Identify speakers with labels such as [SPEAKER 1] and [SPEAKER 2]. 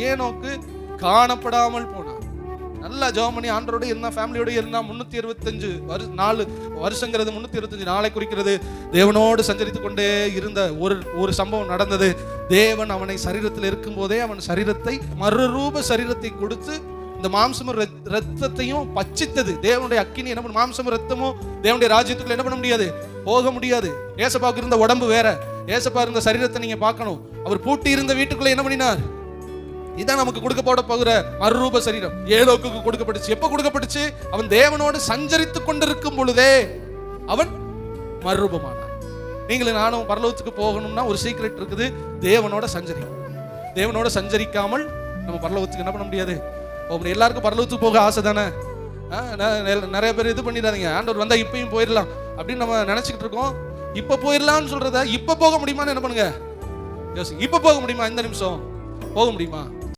[SPEAKER 1] ஏனோக்கு காணப்படாமல் போனான். நல்லா ஜெபம் பண்ணி ஆண்டரோட இருந்தா, ஃபேமிலியோட இருந்தா. 365 நாள், வருஷங்கிறது 365 நாளை குறிக்கிறது. தேவனோடு சஞ்சரித்து கொண்டே இருந்த ஒரு சம்பவம் நடந்தது. தேவன் அவனை சரீரத்தில் இருக்கும் போதே அவன் சரீரத்தை, மறுரூப சரீரத்தை கொடுத்து இந்த மாம்சமும் ரத்தத்தையும் பட்சித்தது. தேவனுடைய அக்கினி என்ன பண்ணும்? மாம்சமும் ரத்தமும் தேவனுடைய ராஜ்யத்துக்குள்ள என்ன பண்ண முடியாது? போக முடியாது. ஏசப்பாவுக்கு இருந்த உடம்பு வேற, ஏசப்பா இருந்த சரீரத்தை நீங்க பார்க்கணும். அவர் பூட்டி இருந்த வீட்டுக்குள்ள என்ன பண்ணினார்? இதான் நமக்கு கொடுக்கப்பட போகிற மறுரூப சரீரம். ஏலோக்கு கொடுக்கப்பட்டுச்சு. எப்ப கொடுக்கப்பட்டுச்சு? அவன் தேவனோடு சஞ்சரித்து கொண்டிருக்கும் பொழுதே அவன் மறுரூபமானான். நீங்களும் நானும் பரலோகத்துக்கு போகணும்னா ஒரு சீக்ரெட் இருக்குது. தேவனோட சஞ்சரிக்கும். தேவனோட சஞ்சரிக்காமல் நம்ம பரலோகத்துக்கு என்ன பண்ண முடியாது? எல்லாருக்கும் பரலோகத்துக்கு போக ஆசை தானே. நிறைய பேர் இது பண்ணிடாதீங்க, ஆண்டவர் வந்தா இப்பயும் போயிடலாம் அப்படின்னு நம்ம நினைச்சுக்கிட்டு இருக்கோம். இப்ப போயிடலாம்னு சொல்றத இப்ப போக முடியுமான்னு என்ன பண்ணுங்க யோசிங்க. இப்ப போக முடியுமா? இந்த நிமிஷம் போக முடியுமா?